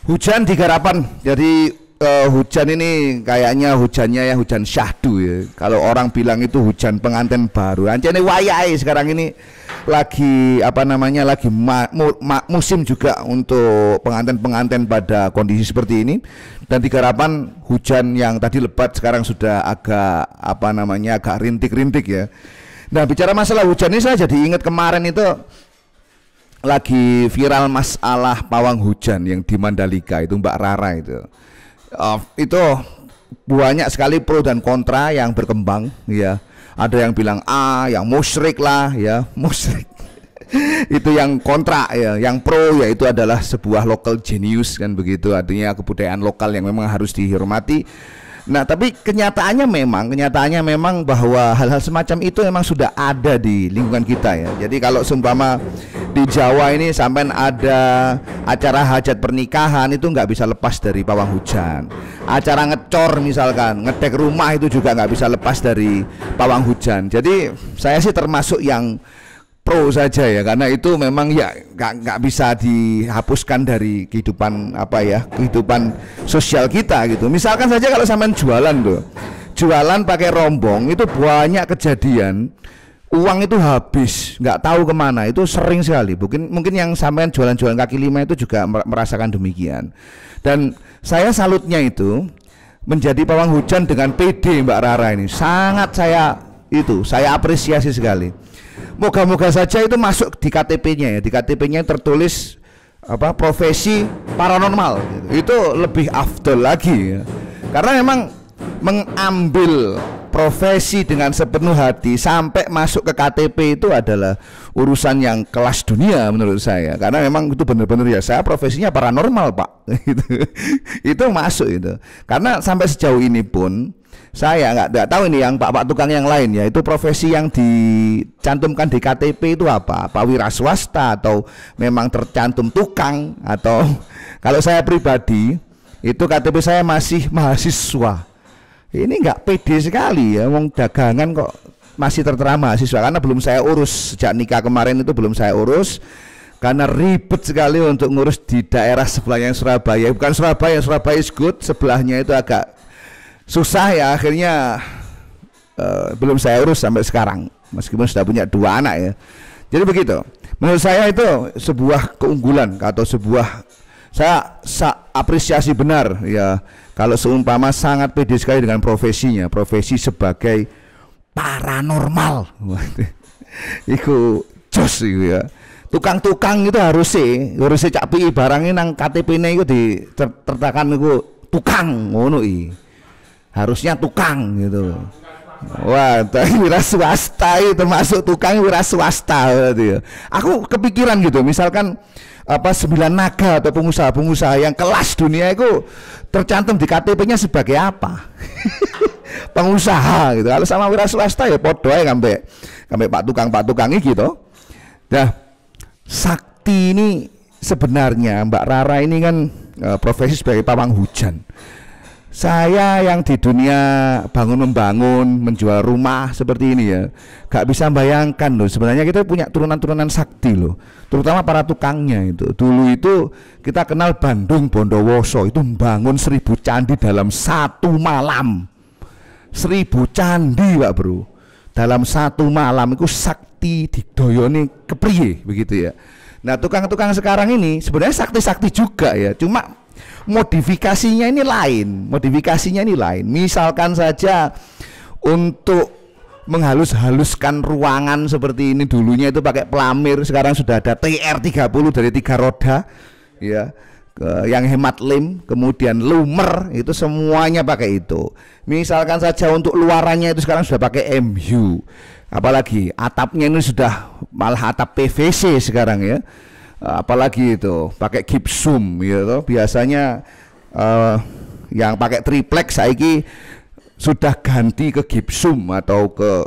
Hujan di Garapan. Jadi hujan ini kayaknya hujannya ya hujan syahdu ya. Kalau orang bilang itu hujan pengantin baru. Ancene wayahe sekarang ini lagi apa namanya lagi musim juga untuk pengantin-pengantin pada kondisi seperti ini. Dan di Garapan hujan yang tadi lebat sekarang sudah agak apa namanya agak rintik-rintik ya. Nah, bicara masalah hujan ini saya jadi ingat kemarin itu lagi viral masalah pawang hujan yang di Mandalika itu Mbak Rara itu. Itu banyak sekali pro dan kontra yang berkembang ya. Ada yang bilang yang musyrik lah ya, musyrik. Itu yang kontra ya, yang pro yaitu adalah sebuah local genius kan begitu, artinya kebudayaan lokal yang memang harus dihormati. Nah, tapi kenyataannya memang bahwa hal-hal semacam itu memang sudah ada di lingkungan kita ya. Jadi kalau seumpama di Jawa ini sampai ada acara hajat pernikahan itu nggak bisa lepas dari pawang hujan. Acara ngecor misalkan, ngedek rumah itu juga nggak bisa lepas dari pawang hujan. Jadi saya sih termasuk yang pro saja ya, karena itu memang ya nggak bisa dihapuskan dari kehidupan apa ya, kehidupan sosial kita gitu. Misalkan saja kalau sampean jualan pakai rombong itu banyak kejadian uang itu habis nggak tahu kemana, itu sering sekali. Mungkin yang sampean jualan-jualan kaki lima itu juga merasakan demikian. Dan saya salutnya itu menjadi pawang hujan dengan PD Mbak Rara ini sangat saya apresiasi sekali. Moga-moga saja itu masuk di KTP-nya ya. Di KTP-nya tertulis apa profesi paranormal gitu. Itu lebih afdol lagi ya. Karena memang mengambil profesi dengan sepenuh hati sampai masuk ke KTP itu adalah urusan yang kelas dunia menurut saya. Karena memang itu benar-benar ya saya profesinya paranormal, Pak. Itu masuk itu. Karena sampai sejauh ini pun saya nggak tahu ini yang pak tukang yang lain ya, itu profesi yang dicantumkan di KTP itu apa wira swasta atau memang tercantum tukang, atau kalau saya pribadi itu KTP saya masih mahasiswa. Ini nggak pede sekali ya, wong dagangan kok masih tertera mahasiswa, karena belum saya urus sejak nikah kemarin, itu belum saya urus karena ribet sekali untuk ngurus di daerah sebelahnya Surabaya, bukan Surabaya is good, sebelahnya itu agak susah ya, akhirnya belum saya urus sampai sekarang meskipun sudah punya 2 anak ya. Jadi begitu, menurut saya itu sebuah keunggulan atau saya apresiasi benar ya kalau seumpama sangat pede sekali dengan profesinya, profesi sebagai paranormal. Iku jos itu ya. Tukang-tukang itu harusnya cak pi barangnya nang KTP-nya itu ditertakan itu tukang ngono harusnya tukang gitu. Wah, wira swasta itu termasuk tukang wira swasta gitu. Aku kepikiran gitu, misalkan apa 9 naga atau pengusaha-pengusaha yang kelas dunia itu tercantum di KTP-nya sebagai apa? Pengusaha gitu. Kalau sama wira swasta ya podo ae sampai pak tukang iki gitu. Nah, sakti ini sebenarnya Mbak Rara ini kan profesi sebagai pawang hujan. Saya yang di dunia bangun-membangun, menjual rumah seperti ini ya, gak bisa bayangkan loh, sebenarnya kita punya turunan-turunan sakti loh, terutama para tukangnya itu. Dulu itu kita kenal Bandung Bondowoso, itu membangun 1000 candi dalam 1 malam. 1000 candi Pak Bro, dalam 1 malam itu sakti didoyoni kepriye begitu ya. Nah, tukang-tukang sekarang ini sebenarnya sakti-sakti juga ya, cuma modifikasinya ini lain. Misalkan saja untuk menghalus-haluskan ruangan seperti ini, dulunya itu pakai pelamir, sekarang sudah ada TR30 dari 3 roda ya, yang hemat lem, kemudian lumer, itu semuanya pakai itu. Misalkan saja untuk luarannya itu sekarang sudah pakai MU, apalagi atapnya ini sudah malah atap PVC sekarang ya. Apalagi itu pakai gipsum gitu. Biasanya yang pakai triplex saiki sudah ganti ke gipsum atau ke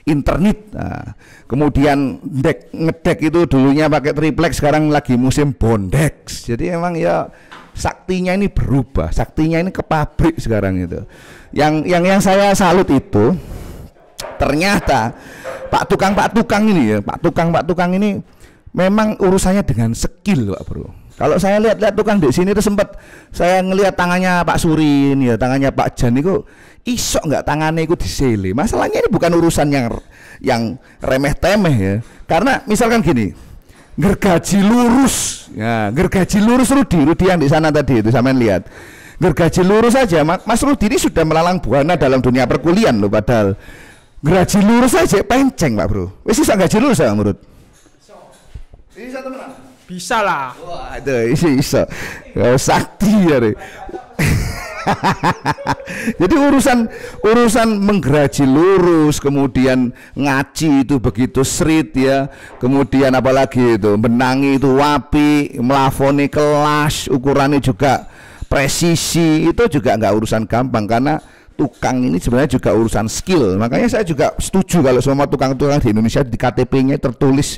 internet. Nah, kemudian ngedek itu dulunya pakai triplex, sekarang lagi musim bondex. Jadi emang ya saktinya ini berubah, saktinya ini ke pabrik sekarang itu. Yang saya salut itu ternyata pak tukang ini ya, pak tukang ini memang urusannya dengan skill Pak Bro. Kalau saya lihat-lihat tukang di sini tuh sempat saya ngelihat tangannya Pak Surin ya, tangannya Pak Jan itu isok nggak tangannya itu disele. Masalahnya ini bukan urusan yang remeh temeh ya. Karena misalkan gini, gergaji lurus, ya gergaji lurus Rudi yang di sana tadi itu sampean lihat. Gergaji lurus saja, Mas Rudi ini sudah melalang buana dalam dunia perkuliahan loh, padahal gergaji lurus saja penceng Pak Bro. Wis iso gaji lurus ya menurut? Bisa teman. Bisa lah. Wah, itu iso. Sakti ya deh. Jadi urusan menggeraji lurus, kemudian ngaci itu begitu srit ya, kemudian apalagi itu menangi itu wapi, melafoni kelas, ukurannya juga presisi, itu juga nggak urusan gampang karena tukang ini sebenarnya juga urusan skill. Makanya saya juga setuju kalau semua tukang-tukang di Indonesia di KTP-nya tertulis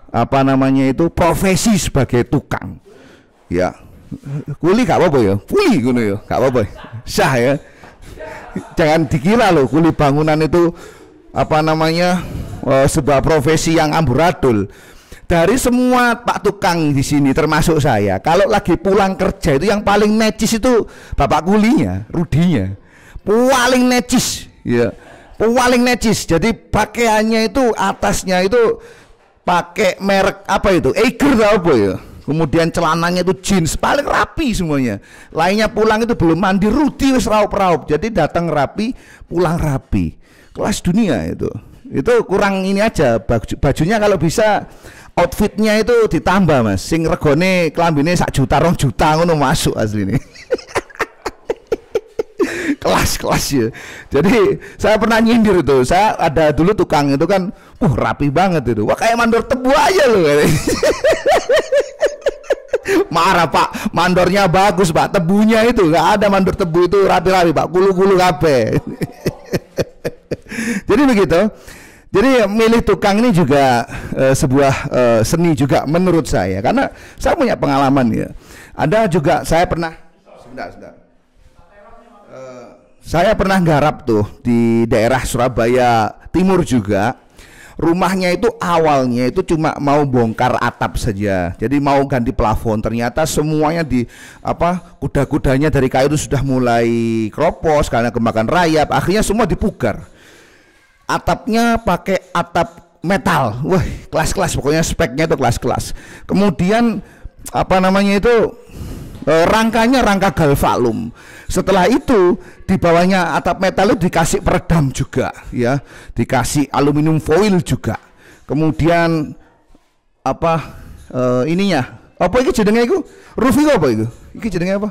apa namanya itu profesi sebagai tukang ya. Kuli gak apa-apa ya, kuli gitu ya, gak apa-apa sah ya. Jangan dikira loh kuli bangunan itu apa namanya sebuah profesi yang amburadul. Dari semua pak tukang di sini termasuk saya, kalau lagi pulang kerja itu yang paling necis itu bapak kulinya, Rudinya paling necis ya, paling necis. Jadi pakaiannya itu atasnya itu pakai merek apa itu, Eiger atau apa ya, kemudian celananya itu jeans paling rapi semuanya. Lainnya pulang itu belum mandi, Rudi wis raup-raup, jadi datang rapi pulang rapi, kelas dunia itu kurang ini aja. Bajunya kalau bisa outfitnya itu ditambah mas, sing regone kelambine 1 juta 2 juta ngono masuk asli nih. Kelas ya. Jadi saya pernah nyindir itu, saya ada dulu tukang itu kan rapi banget itu, wah kayak mandor tebu aja loh. Marah pak, mandornya bagus pak, tebunya itu nggak ada, mandor tebu itu rapi-rapi pak, gulu-gulu kape. Jadi begitu. Jadi milih tukang ini juga sebuah seni juga menurut saya, karena saya punya pengalaman ya. Ada juga saya pernah sebentar. Saya pernah nggarap tuh di daerah Surabaya Timur juga. Rumahnya itu awalnya itu cuma mau bongkar atap saja, jadi mau ganti plafon. Ternyata semuanya di kuda-kudanya dari kayu itu sudah mulai kropos karena kemakan rayap. Akhirnya semua dipugar. Atapnya pakai atap metal. Wah, kelas-kelas, pokoknya speknya itu kelas-kelas. Kemudian apa namanya itu rangkanya rangka galvalum. Setelah itu di bawahnya atap metal itu dikasih peredam juga ya, dikasih aluminium foil juga. Kemudian apa ininya apa ini jenenge itu, roof itu apa itu, ini jenenge apa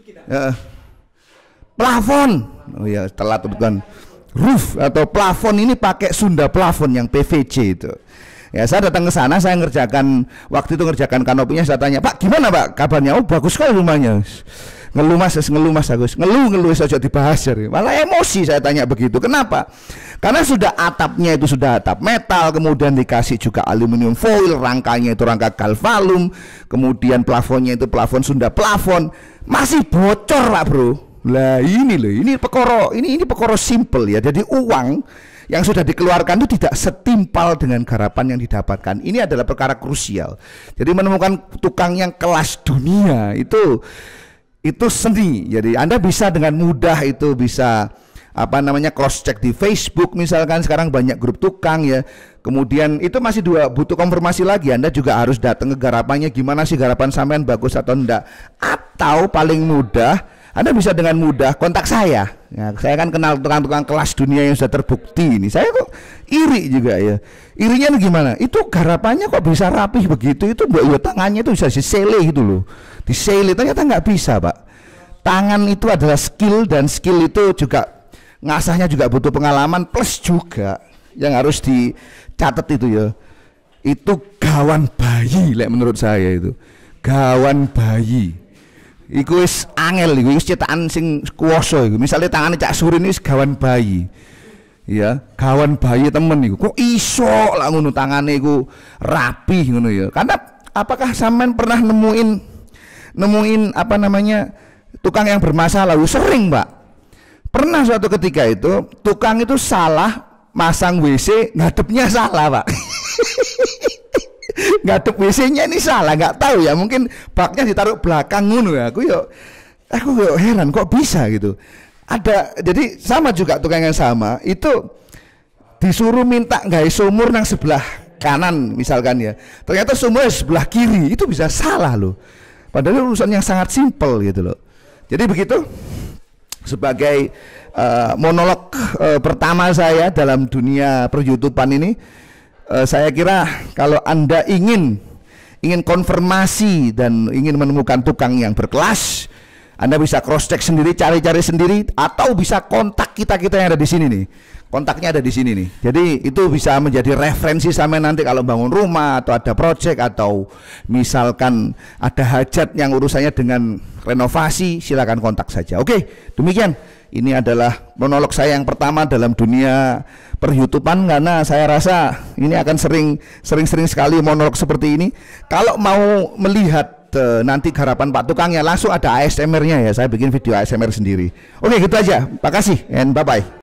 ya, plafon. Oh ya telat bukan roof atau plafon, ini pakai Sunda plafon yang PVC itu. Ya saya datang ke sana, saya waktu itu ngerjakan kanopinya, saya tanya, Pak gimana Pak kabarnya? Oh bagus sekali rumahnya. Ngeluh mas Agus, ngeluh saja dibahas ya. Malah emosi saya tanya begitu. Kenapa? Karena sudah atapnya itu sudah atap metal, kemudian dikasih juga aluminium foil, rangkanya itu rangka galvalum, kemudian plafonnya itu plafon Sunda plafon, masih bocor Pak Bro. Lah ini loh, ini pekoro simple ya. Jadi uang yang sudah dikeluarkan itu tidak setimpal dengan garapan yang didapatkan. Ini adalah perkara krusial. Jadi menemukan tukang yang kelas dunia itu seni. Jadi Anda bisa dengan mudah itu bisa cross check di Facebook misalkan, sekarang banyak grup tukang ya. Kemudian itu masih butuh konfirmasi lagi, Anda juga harus datang ke garapannya, gimana sih garapan sampean bagus atau enggak. Atau paling mudah Anda bisa dengan mudah kontak saya. Ya, saya kan kenal tukang-tukang kelas dunia yang sudah terbukti ini. Saya kok iri juga ya. Irinya gimana? Itu garapannya kok bisa rapih begitu? Itu tangannya itu bisa disele gitu loh. Disele, ternyata nggak bisa Pak. Tangan itu adalah skill, dan skill itu juga ngasahnya juga butuh pengalaman, plus juga yang harus dicatat itu ya. Itu gawan bayi, menurut saya itu. Gawan bayi. Iku wis angel, iku wis cetakan sing kuwasa iku. Misale tangane Cak Surin wis gawan bayi. Ya, gawan bayi temen iku. Kok iso lah ngono tangane iku rapi ngono ya. Karena apakah sampean pernah nemuin tukang yang bermasalah? Sering, Pak. Pernah suatu ketika itu tukang itu salah masang WC, ngadepnya salah, Pak. ngadep WC-nya ini salah, nggak tahu ya, mungkin baknya ditaruh belakang ngono ya. Aku heran kok bisa gitu. Ada, jadi sama juga tukang yang sama itu disuruh minta gawe sumur nang sebelah kanan misalkan ya. Ternyata sumurnya sebelah kiri, itu bisa salah loh. Padahal urusan yang sangat simpel gitu loh. Jadi begitu sebagai monolog pertama saya dalam dunia per-YouTubean ini. Saya kira kalau Anda ingin konfirmasi dan ingin menemukan tukang yang berkelas, Anda bisa cross check sendiri, cari-cari sendiri, atau bisa kontak kita yang ada di sini nih. Kontaknya ada di sini nih. Jadi itu bisa menjadi referensi sampai nanti kalau bangun rumah atau ada project atau misalkan ada hajat yang urusannya dengan renovasi, silakan kontak saja. Oke, demikian. Ini adalah monolog saya yang pertama dalam dunia per-YouTubean, karena saya rasa ini akan sering sekali monolog seperti ini. Kalau mau melihat nanti garapan Pak Tukangnya, langsung ada ASMR-nya ya. Saya bikin video ASMR sendiri. Oke, gitu aja. Makasih and bye-bye.